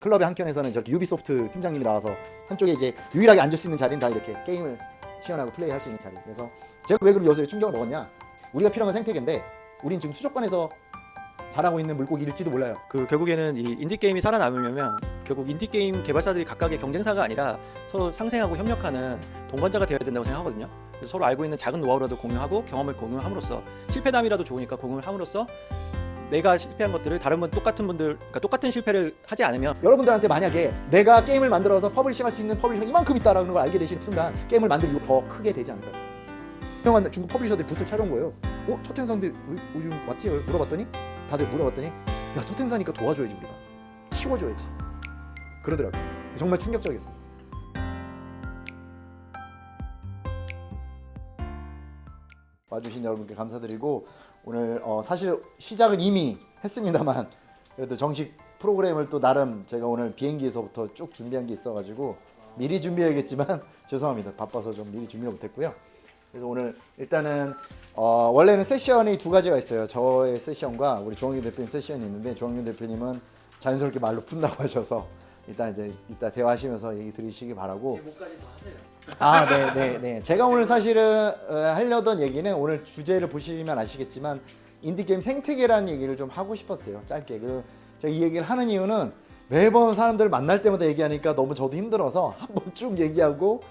클럽의 한켠에서는 저렇게 유비소프트 팀장님이 나와서 한쪽에 이제 유일하게 앉을 수 있는 자리는 다 이렇게 게임을 시연하고 플레이할 수 있는 자리. 그래서 제가 왜 그럼 요새 충격을 먹었냐? 우리가 필요한 건 생태계인데 우린 지금 수족관에서 자라고 있는 물고기일지도 몰라요. 결국에는 이 인디 게임이 살아남으려면 결국 인디 게임 개발사들이 각각의 경쟁사가 아니라 서로 상생하고 협력하는 동반자가 되어야 된다고 생각하거든요. 그래서 서로 알고 있는 작은 노하우라도 공유하고 경험을 공유함으로써 실패담이라도 좋으니까 공유를 함으로써 내가 실패한 것들을 다른 분 똑같은 분들 그러니까 똑같은 실패를 하지 않으면 여러분들한테 만약에 내가 게임을 만들어서 퍼블리싱할 수 있는 퍼블리셔가 이만큼 있다라는 걸 알게 되시는 순간 게임을 만들 이유가 더 크게 되지 않을까요? 유명한 중국 퍼블리셔들이 붓을 차려온 거예요. 첫 행사인데 요즘 왔지? 물어봤더니 다들 물어봤더니 야, 첫 행사니까 도와줘야지, 우리가 키워줘야지 그러더라고요. 정말 충격적이었어요. 와주신 여러분께 감사드리고 오늘 사실 시작은 이미 했습니다만 그래도 정식 프로그램을 또 나름 제가 오늘 비행기에서부터 쭉 준비한 게 있어가지고 미리 준비해야겠지만 죄송합니다. 바빠서 좀 미리 준비를 못했고요. 그래서 오늘 일단은 원래는 세션이 두 가지가 있어요. 저의 세션과 우리 조홍균 대표님 세션이 있는데 조홍균 대표님은 자연스럽게 말로 푼다고 하셔서 이따 대화하시면서 얘기 들으시기 바라고. 목까지 다 하세요. 네. 제가 오늘 사실은 하려던 얘기는 오늘 주제를 보시면 아시겠지만 인디게임 생태계라는 얘기를 좀 하고 싶었어요. 짧게. 제가 이 얘기를 하는 이유는 매번 사람들을 만날 때마다 얘기하니까 너무 저도 힘들어서 한번 쭉 얘기하고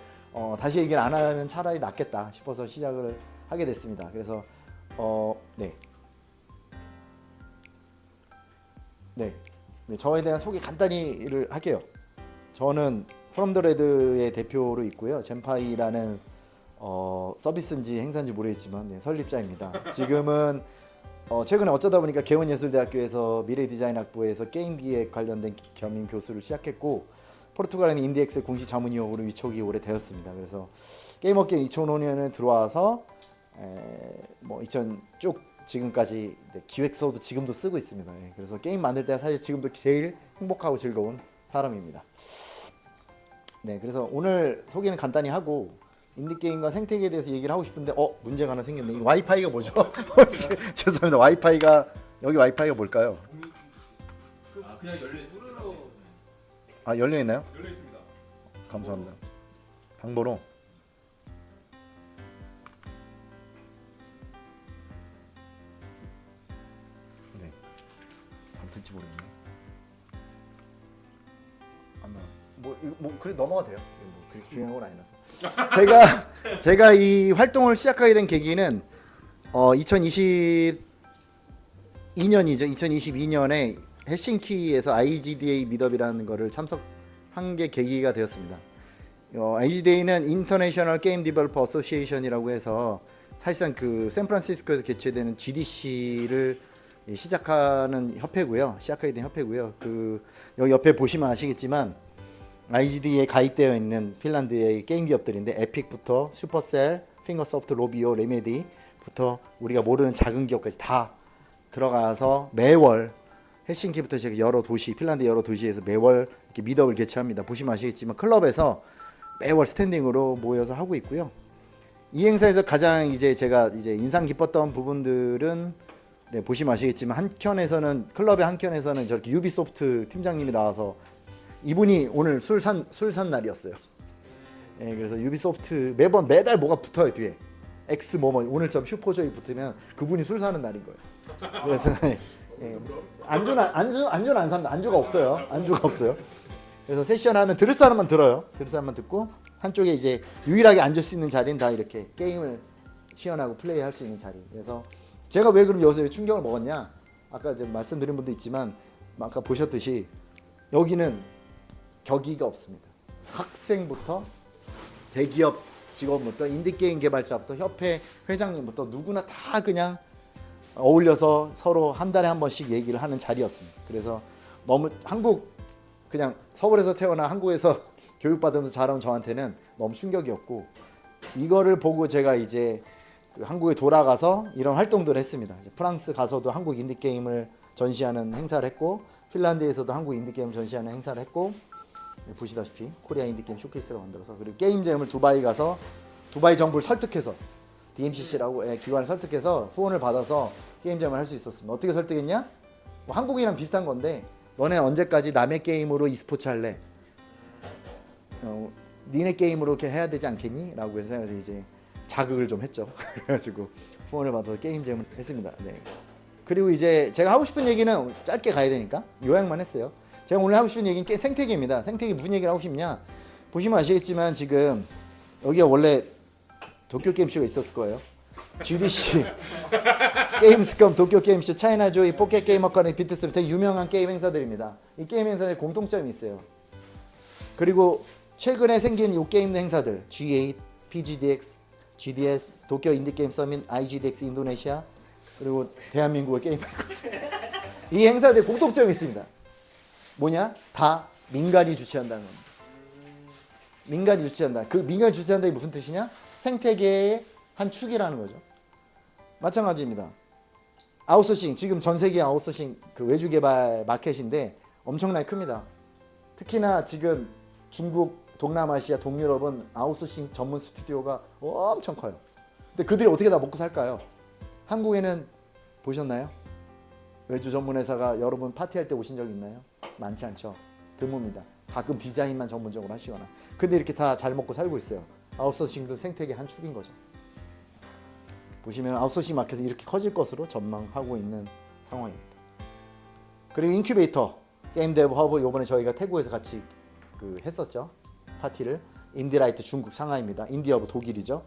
다시 얘기를 안 하면 차라리 낫겠다 싶어서 시작을 하게 됐습니다. 그래서 저에 대한 소개 간단히를 할게요. 저는 프롬더레드의 대표로 있고요. 젠파이라는 서비스인지 행사인지 모르겠지만 설립자입니다. 지금은 최근에 어쩌다 보니까 개원예술대학교에서 미래디자인학부에서 게임기획 관련된 겸임 교수를 시작했고 포르투갈에는 인디엑스 공식 자문위원으로 위촉이 오래되었습니다. 그래서 게임업계 2005년에 들어와서 2000 쭉 지금까지 기획서도 지금도 쓰고 있습니다. 그래서 게임 만들 때 사실 지금도 제일 행복하고 즐거운 사람입니다. 그래서 오늘 소개는 간단히 하고 인디게임과 생태계에 대해서 얘기를 하고 싶은데 문제가 하나 생겼네. 이 와이파이가 뭐죠? 죄송합니다. 여기 와이파이가 뭘까요? 그냥 열려있어요. 열려있나요? 열려있습니다. 감사합니다. 방번호 될지 모르겠네. 그래 넘어가 돼요. 그렇게 중요한 건 아니라서. 제가 이 활동을 시작하게 된 계기는 2022년이죠. 2022년에 헬싱키에서 IGDA 미더이라는 거를 참석한 게 계기가 되었습니다. IGDA는 인터내셔널 게임 디벨로퍼 어소시에이션이라고 해서 사실상 샌프란시스코에서 개최되는 GDC를 시작하게 된 협회고요. 여기 옆에 보시면 아시겠지만 IGD에 가입되어 있는 핀란드의 게임 기업들인데 에픽부터 슈퍼셀, 핑거소프트, 로비오, 레메디부터 우리가 모르는 작은 기업까지 다 들어가서 매월 헬싱키부터 여러 도시, 핀란드 여러 도시에서 매월 이렇게 미더를 개최합니다. 보시면 아시겠지만 클럽에서 매월 스탠딩으로 모여서 하고 있고요. 이 행사에서 가장 제가 인상 깊었던 부분들은 보시면 아시겠지만 클럽의 한켠에서는 저렇게 유비소프트 팀장님이 나와서 이분이 오늘 술 산 날이었어요. 그래서 유비소프트 매달 뭐가 붙어요 뒤에 X 오늘처럼 슈퍼조이 붙으면 그분이 술 사는 날인 거예요. 그래서 안주는 안 삽니다. 안주가 없어요. 그래서 세션 하면 들을 사람만 들어요. 들을 사람만 듣고 한쪽에 유일하게 앉을 수 있는 자리는 다 이렇게 게임을 시연하고 플레이할 수 있는 자리. 그래서 제가 왜 그럼 요새 충격을 먹었냐? 아까 말씀드린 분도 있지만 아까 보셨듯이 여기는 격의가 없습니다. 학생부터 대기업 직원부터 인디게임 개발자부터 협회 회장님부터 누구나 다 그냥 어울려서 서로 한 달에 한 번씩 얘기를 하는 자리였습니다. 그래서 너무 그냥 서울에서 태어나 한국에서 교육받으면서 자라온 저한테는 너무 충격이었고 이거를 보고 제가 한국에 돌아가서 이런 활동들을 했습니다. 프랑스 가서도 한국 인디게임을 전시하는 행사를 했고 핀란드에서도 한국 인디게임 전시하는 행사를 했고 보시다시피 코리아 인디게임 쇼케이스를 만들어서 그리고 게임잼을 두바이 가서 두바이 정부를 설득해서 DMCC라고 기관을 설득해서 후원을 받아서 게임잼을 할 수 있었습니다. 어떻게 설득했냐? 한국이랑 비슷한 건데 너네 언제까지 남의 게임으로 e스포츠 할래? 니네 게임으로 이렇게 해야 되지 않겠니? 라고 해서 이제 자극을 좀 했죠. 그래가지고 후원을 받아서 게임 제휴를 했습니다. 네. 그리고 이제 제가 하고 싶은 얘기는 짧게 가야 되니까 요약만 했어요. 제가 오늘 하고 싶은 얘기는 생태계입니다. 생태계 무슨 얘기를 하고 싶냐? 보시면 아시겠지만 지금 여기가 원래 도쿄 게임쇼가 있었을 거예요. GDC, 게임스컴, 도쿄 게임쇼, 차이나조이, 포켓 게임워크는 비트스로 되게 유명한 게임 행사들입니다. 이 게임 행사에 공통점이 있어요. 그리고 최근에 생긴 이 게임 행사들 G8, PGDX, GDS, 도쿄 인디게임 서밋, IGDX 인도네시아, 그리고 대한민국의 게임 이 행사들 공통점이 있습니다. 뭐냐? 다 민간이 주최한다는 겁니다. 민간이 주최한다. 그 민간이 주최한다는 게 무슨 뜻이냐? 생태계의 한 축이라는 거죠. 마찬가지입니다. 아웃소싱, 지금 전 세계 아웃소싱 그 외주 개발 마켓인데 엄청나게 큽니다. 특히나 지금 중국, 동남아시아, 동유럽은 아웃소싱 전문 스튜디오가 엄청 커요. 근데 그들이 어떻게 다 먹고 살까요? 한국에는 보셨나요? 외주 전문 회사가 여러분 파티할 때 오신 적 있나요? 많지 않죠. 드뭅니다. 가끔 디자인만 전문적으로 하시거나. 근데 이렇게 다 잘 먹고 살고 있어요. 아웃소싱도 생태계 한 축인 거죠. 보시면 아웃소싱 마켓이 이렇게 커질 것으로 전망하고 있는 상황입니다. 그리고 인큐베이터 게임 데브 허브 요번에 저희가 태국에서 같이 했었죠. 파티를. 인디라이트 중국 상하이입니다. 인디허브 독일이죠.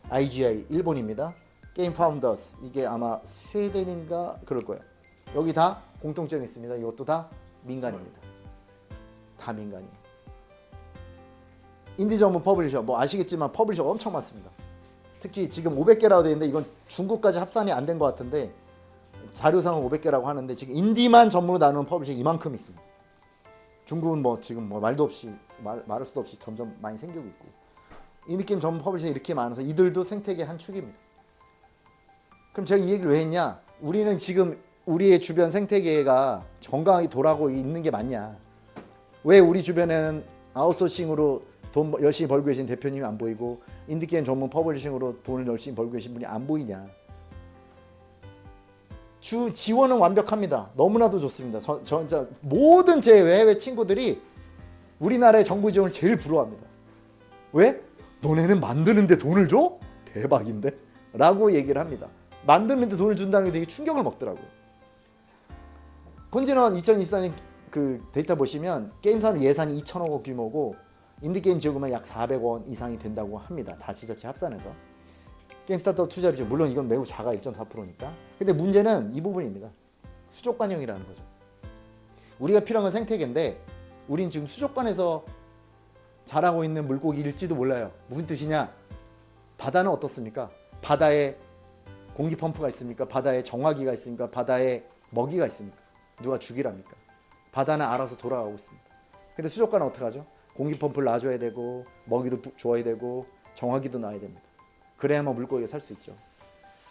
IGI 일본입니다. 게임 파운더스 이게 아마 스웨덴인가 그럴 거예요. 여기 다 공통점이 있습니다. 이것도 다 민간입니다. 다 민간이에요. 인디 전문 퍼블리셔 뭐 아시겠지만 퍼블리셔 엄청 많습니다. 특히 지금 500개라고 되어 있는데 이건 중국까지 합산이 안 된 것 같은데 자료상은 500개라고 하는데 지금 인디만 전문으로 나누는 퍼블리셔 이만큼 있습니다. 중국은 뭐 지금 뭐 말도 없이 말할 수도 없이 점점 많이 생기고 있고 인디게임 전문 퍼블리셔 이렇게 많아서 이들도 생태계 한 축입니다. 그럼 제가 이 얘기를 왜 했냐? 우리는 지금 우리의 주변 생태계가 건강하게 돌아가고 있는 게 맞냐? 왜 우리 주변에는 아웃소싱으로 돈 열심히 벌고 계신 대표님이 안 보이고 인디게임 전문 퍼블리싱으로 돈을 열심히 벌고 계신 분이 안 보이냐? 지원은 완벽합니다. 너무나도 좋습니다. 저 모든 제 해외 친구들이 우리나라의 정부 지원을 제일 부러워합니다. 왜? 너네는 만드는데 돈을 줘? 대박인데? 라고 얘기를 합니다. 만드는데 돈을 준다는 게 되게 충격을 먹더라고요. 콘지넌 2024년 그 데이터 보시면 게임 산업 예산이 2천억 원 규모고 인디게임 지원금은 약 400원 이상이 된다고 합니다. 다 지자체 합산해서. 게임 스타트업 투자 비중 물론 이건 매우 작아 1.4%니까. 근데 문제는 이 부분입니다. 수족관형이라는 거죠. 우리가 필요한 건 생태계인데 우린 지금 수족관에서 자라고 있는 물고기일지도 몰라요. 무슨 뜻이냐? 바다는 어떻습니까? 바다에 공기 펌프가 있습니까? 바다에 정화기가 있습니까? 바다에 먹이가 있습니까? 누가 죽이랍니까? 바다는 알아서 돌아가고 있습니다. 근데 수족관은 어떡하죠? 공기 펌프를 놔줘야 되고 먹이도 줘야 되고 정화기도 놔야 됩니다. 그래야만 물고기가 살 수 있죠.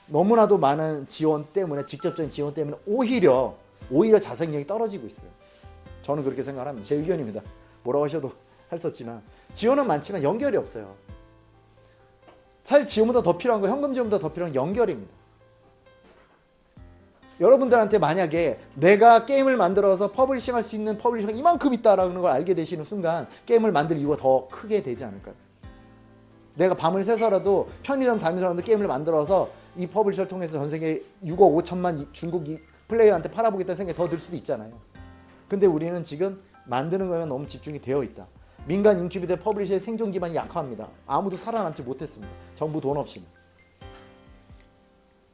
너무나도 많은 지원 때문에 직접적인 지원 때문에 오히려 자생력이 떨어지고 있어요. 저는 그렇게 생각합니다. 제 의견입니다. 뭐라고 하셔도 할 수 없지만 지원은 많지만 연결이 없어요. 사실 지원보다 더 필요한 거 현금 지원보다 더 필요한 연결입니다. 여러분들한테 만약에 내가 게임을 만들어서 퍼블리싱 할 수 있는 퍼블리셔가 이만큼 있다라는 걸 알게 되시는 순간 게임을 만들 이유가 더 크게 되지 않을까요? 내가 밤을 새서라도 편의점 다니면서라도 게임을 만들어서 이 퍼블리셔를 통해서 전 세계 6억 5천만 중국 플레이어한테 팔아보겠다는 생각이 더 들 수도 있잖아요. 근데 우리는 지금 만드는 거에만 너무 집중이 되어 있다. 민간 인큐베이터 퍼블리셔의 생존 기반이 약합니다. 아무도 살아남지 못했습니다. 정부 돈 없이.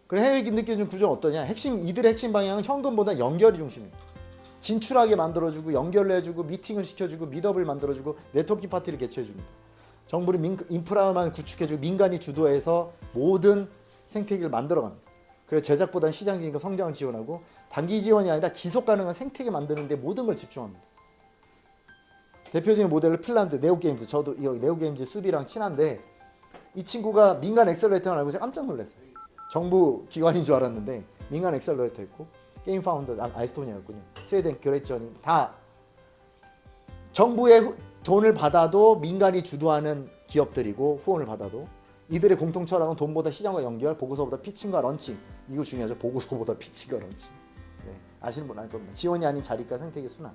그리고 해외 인디게임 구조는 어떠냐? 이들의 핵심 방향은 현금보다 연결이 중심입니다. 진출하게 만들어주고 연결을 해주고 미팅을 시켜주고 미더블 만들어주고 네트워킹 파티를 개최해줍니다. 정부는 인프라만 구축해주고 민간이 주도해서 모든 생태계를 만들어갑니다. 그래서 제작보다는 시장 진입과 성장을 지원하고 단기 지원이 아니라 지속 가능한 생태계 만드는 데 모든 걸 집중합니다. 대표적인 모델은 핀란드 네오게임즈. 저도 이 네오게임즈 수비랑 친한데 이 친구가 민간 엑셀러레이터를 알고 제가 깜짝 놀랐어요. 정부 기관인 줄 알았는데 민간 엑셀러레이터 있고 게임 파운더 아이스토니아였군요. 스웨덴 그레이션이 다 정부의 돈을 받아도 민간이 주도하는 기업들이고 후원을 받아도 이들의 공통 철학은 돈보다 시장과 연결, 보고서보다 피칭과 런칭. 이거 중요하죠. 보고서보다 피칭과 런칭. 네. 아시는 분 알 겁니다. 지원이 아닌 자리가 생태계 순환.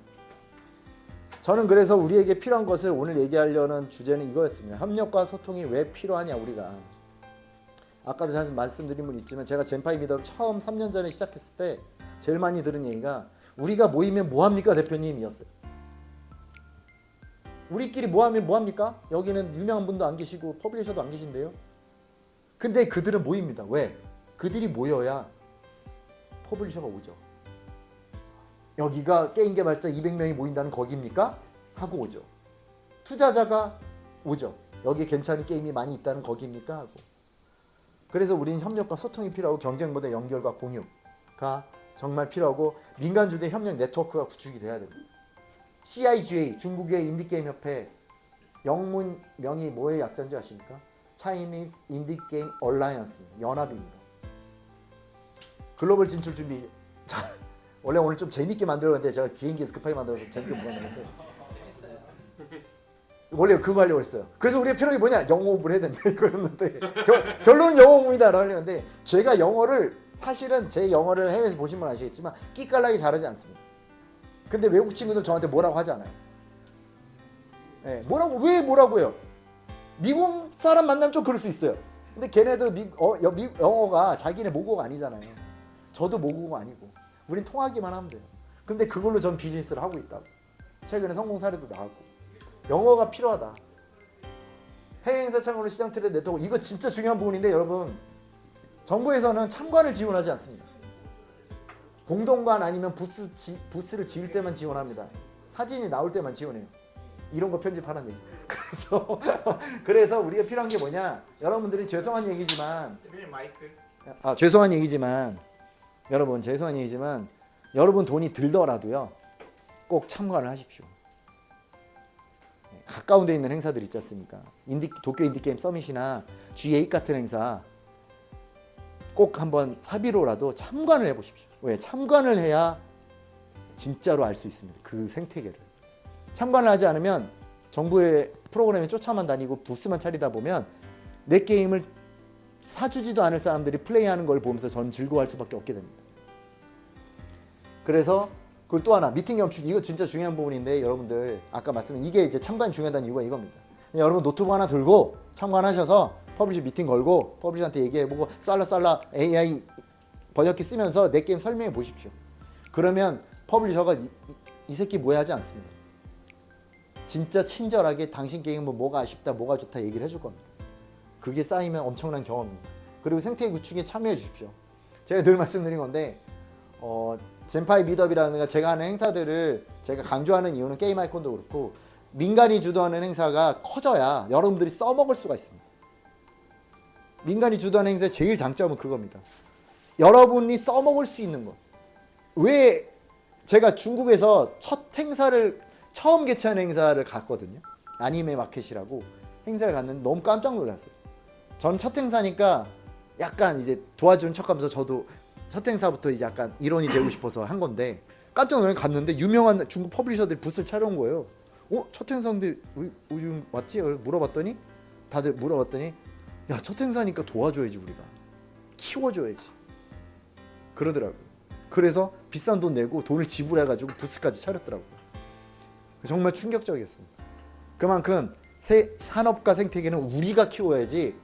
저는 그래서 우리에게 필요한 것을 오늘 얘기하려는 주제는 이거였습니다. 협력과 소통이 왜 필요하냐 우리가. 아까도 잘 말씀드린 분 있지만 제가 젠파이 미더를 처음 3년 전에 시작했을 때 제일 많이 들은 얘기가 우리가 모이면 뭐합니까 대표님이었어요. 우리끼리 모이면 뭐합니까? 여기는 유명한 분도 안 계시고 퍼블리셔도 안 계신데요. 근데 그들은 모입니다. 왜? 그들이 모여야 퍼블리셔가 오죠. 여기가 게임 개발자 200명이 모인다는 거기입니까? 하고 오죠. 투자자가 오죠. 여기 괜찮은 게임이 많이 있다는 거기입니까? 하고. 그래서 우리는 협력과 소통이 필요하고 경쟁보다 연결과 공유가 정말 필요하고 민간 주도의 협력 네트워크가 구축이 돼야 됩니다. CIGA 중국의 인디게임 협회 영문명이 뭐의 약자인지 아십니까? Chinese Indie Game Alliance입니다. 연합입니다. 글로벌 진출 준비. 원래 오늘 좀 재밌게 만들었는데 제가 비행기에서 급하게 만들어서 재밌게 못 만들었는데 원래 그거 하려고 했어요. 그래서 우리가 필요한 게 뭐냐? 영어 공부를 해야 된다 이거였는데 결론은 영어 공부이다 하려는데 제가 영어를 사실은 제 영어를 해외에서 보신 분 아시겠지만 끼깔나게 잘하지 않습니다. 근데 외국 친구들 저한테 뭐라고 하지 않아요. 네, 왜 뭐라고요? 미국 사람 만나면 좀 그럴 수 있어요. 근데 걔네도 영어가 자기네 모국어가 아니잖아요. 저도 모국어가 아니고 우린 통하기만 하면 돼요. 근데 그걸로 전 비즈니스를 하고 있다고. 최근에 성공 사례도 나왔고. 영어가 필요하다. 해외 행사 참여로 시장 트렌드 네트워크. 이거 진짜 중요한 부분인데 여러분 정부에서는 참관을 지원하지 않습니다. 공동관 아니면 부스를 지을 때만 지원합니다. 사진이 나올 때만 지원해요. 이런 거 편집하는 얘기. 그래서 우리가 필요한 게 뭐냐? 여러분들이 죄송한 얘기지만 죄송한 얘기지만 여러분 돈이 들더라도요. 꼭 참관을 하십시오. 가까운 데 있는 행사들 있지 않습니까? 도쿄 인디게임 서밋이나 G8 같은 행사 꼭 한번 사비로라도 참관을 해보십시오. 왜? 참관을 해야 진짜로 알 수 있습니다. 그 생태계를. 참관을 하지 않으면 정부의 프로그램에 쫓아만 다니고 부스만 차리다 보면 내 게임을 사주지도 않을 사람들이 플레이하는 걸 보면서 전 즐거워할 수밖에 없게 됩니다. 그래서 그리고 또 하나 미팅 경축 이거 진짜 중요한 부분인데 여러분들 아까 말씀드린 이게 이제 참관이 중요하다는 이유가 이겁니다. 여러분 노트북 하나 들고 참관하셔서 퍼블리셔 미팅 걸고 퍼블리셔한테 얘기해보고 쌀라 AI 번역기 쓰면서 내 게임 설명해 보십시오. 그러면 퍼블리셔가 이 새끼 뭐야 하지 않습니다. 진짜 친절하게 당신 게임은 뭐가 아쉽다 뭐가 좋다 얘기를 해줄 겁니다. 그게 쌓이면 엄청난 경험입니다. 그리고 생태계 구축에 참여해 주십시오. 제가 늘 말씀드린 건데 젠파이 미더업이라는 제가 하는 행사들을 제가 강조하는 이유는 게임 아이콘도 그렇고 민간이 주도하는 행사가 커져야 여러분들이 써먹을 수가 있습니다. 민간이 주도하는 행사의 제일 장점은 그겁니다. 여러분이 써먹을 수 있는 것. 왜 제가 중국에서 첫 행사를 처음 개최하는 행사를 갔거든요. 아니메 마켓이라고 행사를 갔는데 너무 깜짝 놀랐어요. 전 첫 행사니까 약간 이제 도와주는 척하면서 저도 첫 행사부터 이제 약간 일원이 되고 싶어서 한 건데 깜짝 놀라서 갔는데 유명한 중국 퍼블리셔들이 부스를 차려온 거예요. 첫 행사인데 왜 왔지? 물어봤더니 야, 첫 행사니까 도와줘야지 우리가. 키워줘야지. 그러더라고요. 그래서 비싼 돈 내고 돈을 지불해가지고 부스까지 차렸더라고요. 정말 충격적이었습니다. 그만큼 산업과 생태계는 우리가 키워야지.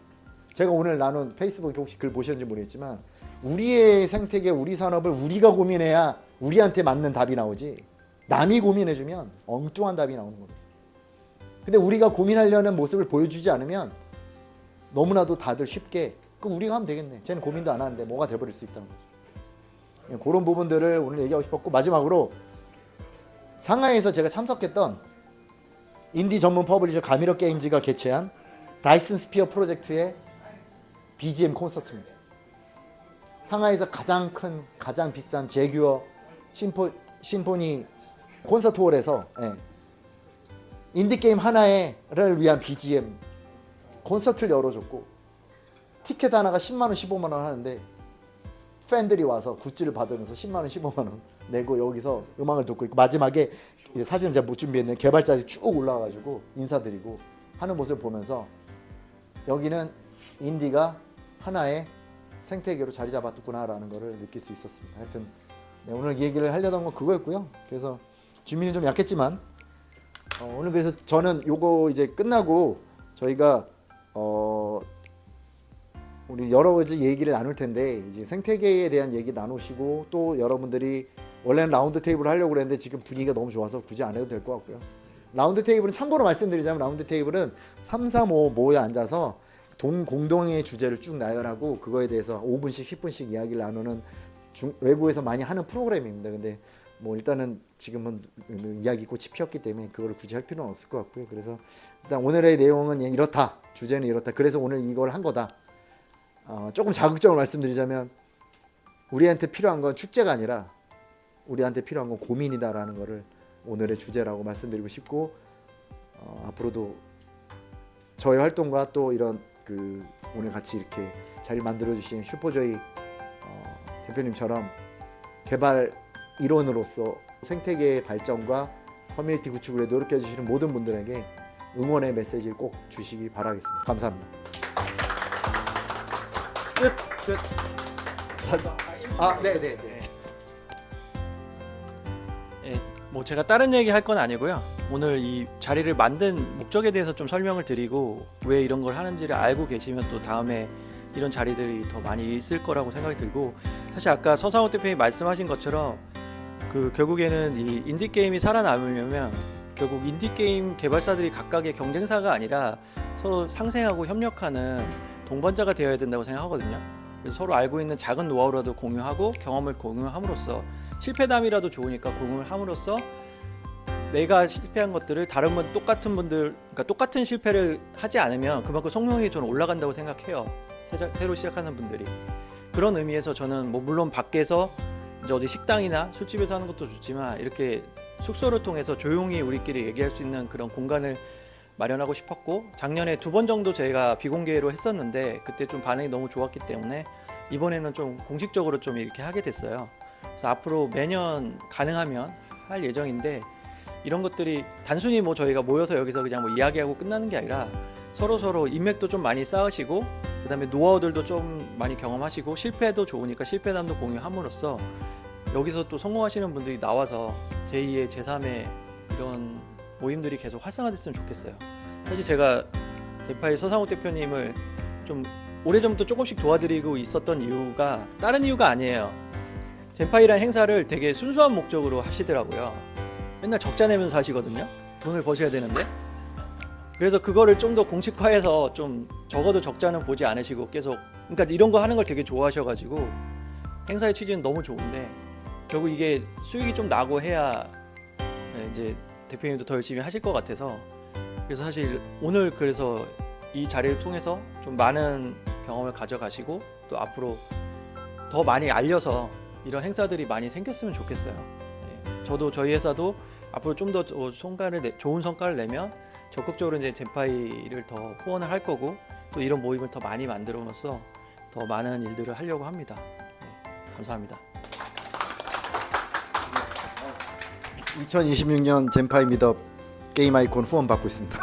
제가 오늘 나눈 페이스북에 혹시 글 보셨는지 모르겠지만 우리의 생태계, 우리 산업을 우리가 고민해야 우리한테 맞는 답이 나오지 남이 고민해주면 엉뚱한 답이 나오는 겁니다. 근데 우리가 고민하려는 모습을 보여주지 않으면 너무나도 다들 쉽게 그럼 우리가 하면 되겠네. 쟤는 고민도 안 하는데 뭐가 돼버릴 수 있다는 거죠. 그런 부분들을 오늘 얘기하고 싶었고 마지막으로 상하이에서 제가 참석했던 인디 전문 퍼블리셔 가미러 게임즈가 개최한 다이슨 스피어 프로젝트의 BGM 콘서트입니다. 상하이에서 가장 큰, 가장 비싼 제규어 심포니 콘서트홀에서 인디게임 하나를 위한 BGM 콘서트를 열어줬고 티켓 하나가 10만원, 15만원 하는데 팬들이 와서 굿즈를 받으면서 10만원, 15만원 내고 여기서 음악을 듣고 있고 마지막에 사진을 제가 못 준비했는데 개발자들이 쭉 올라와가지고 인사드리고 하는 모습을 보면서 여기는 인디가 하나의 생태계로 자리 잡았구나라는 것을 느낄 수 있었습니다. 하여튼 네, 오늘 얘기를 하려던 건 그거였고요. 그래서 주민이 좀 약했지만 오늘 그래서 저는 요거 이제 끝나고 저희가 우리 여러 가지 얘기를 나눌 텐데 이제 생태계에 대한 얘기 나누시고 또 여러분들이 원래는 라운드 테이블 하려고 그랬는데 지금 분위기가 너무 좋아서 굳이 안 해도 될 것 같고요. 라운드 테이블은 참고로 말씀드리자면 라운드 테이블은 3, 4, 5 모여 앉아서 공동의 주제를 쭉 나열하고 그거에 대해서 5분씩 10분씩 이야기를 나누는 외국에서 많이 하는 프로그램입니다. 근데 뭐 일단은 지금은 이야기꽃이 피었기 때문에 그걸 굳이 할 필요는 없을 것 같고요. 그래서 일단 오늘의 내용은 이렇다. 주제는 이렇다. 그래서 오늘 이걸 한 거다. 조금 자극적으로 말씀드리자면 우리한테 필요한 건 축제가 아니라 우리한테 필요한 건 고민이다라는 거를 오늘의 주제라고 말씀드리고 싶고 앞으로도 저의 활동과 또 이런 그 오늘 같이 이렇게 자리를 만들어 주신 슈퍼조이 대표님처럼 개발 일원으로서 생태계의 발전과 커뮤니티 구축을 노력해 주시는 모든 분들에게 응원의 메시지를 꼭 주시기 바라겠습니다. 감사합니다. 끝. 네네네. 뭐 제가 다른 얘기 할 건 아니고요. 오늘 이 자리를 만든 목적에 대해서 좀 설명을 드리고 왜 이런 걸 하는지를 알고 계시면 또 다음에 이런 자리들이 더 많이 있을 거라고 생각이 들고 사실 아까 서상호 대표님이 말씀하신 것처럼 그 결국에는 이 인디 게임이 살아남으려면 결국 인디 게임 개발사들이 각각의 경쟁사가 아니라 서로 상생하고 협력하는 동반자가 되어야 된다고 생각하거든요. 그래서 서로 알고 있는 작은 노하우라도 공유하고 경험을 공유함으로써 실패담이라도 좋으니까 공유를 함으로써 내가 실패한 것들을 다른 분 똑같은 분들 그러니까 똑같은 실패를 하지 않으면 그만큼 성능이 저는 올라간다고 생각해요. 새로 시작하는 분들이 그런 의미에서 저는 뭐 물론 밖에서 이제 어디 식당이나 술집에서 하는 것도 좋지만 이렇게 숙소를 통해서 조용히 우리끼리 얘기할 수 있는 그런 공간을 마련하고 싶었고 작년에 2번 정도 저희가 비공개로 했었는데 그때 좀 반응이 너무 좋았기 때문에 이번에는 좀 공식적으로 좀 이렇게 하게 됐어요. 그래서 앞으로 매년 가능하면 할 예정인데 이런 것들이 단순히 뭐 저희가 모여서 여기서 그냥 뭐 이야기하고 끝나는 게 아니라 서로 인맥도 좀 많이 쌓으시고 그다음에 노하우들도 좀 많이 경험하시고 실패도 좋으니까 실패담도 공유함으로써 여기서 또 성공하시는 분들이 나와서 제2의 제3의 이런 모임들이 계속 활성화됐으면 좋겠어요. 사실 제가 젠파이 서상호 대표님을 좀 오래전부터 조금씩 도와드리고 있었던 이유가 다른 이유가 아니에요. 젠파이라는 행사를 되게 순수한 목적으로 하시더라고요. 맨날 적자 내면서 하시거든요. 돈을 버셔야 되는데. 그래서 그거를 좀 더 공식화해서 좀 적어도 적자는 보지 않으시고 계속 그러니까 이런 거 하는 걸 되게 좋아하셔가지고 행사의 취지는 너무 좋은데 결국 이게 수익이 좀 나고 해야 이제 대표님도 더 열심히 하실 것 같아서 그래서 사실 오늘 그래서 이 자리를 통해서 좀 많은 경험을 가져가시고 또 앞으로 더 많이 알려서 이런 행사들이 많이 생겼으면 좋겠어요. 저도 저희 회사도 앞으로 좀 더 좋은 성과를 내면 적극적으로 이제 젠파이를 더 후원을 할 거고 또 이런 모임을 더 많이 만들어서 더 많은 일들을 하려고 합니다. 감사합니다. 2026년 젠파이 미덕 게임 아이콘 후원 받고 있습니다.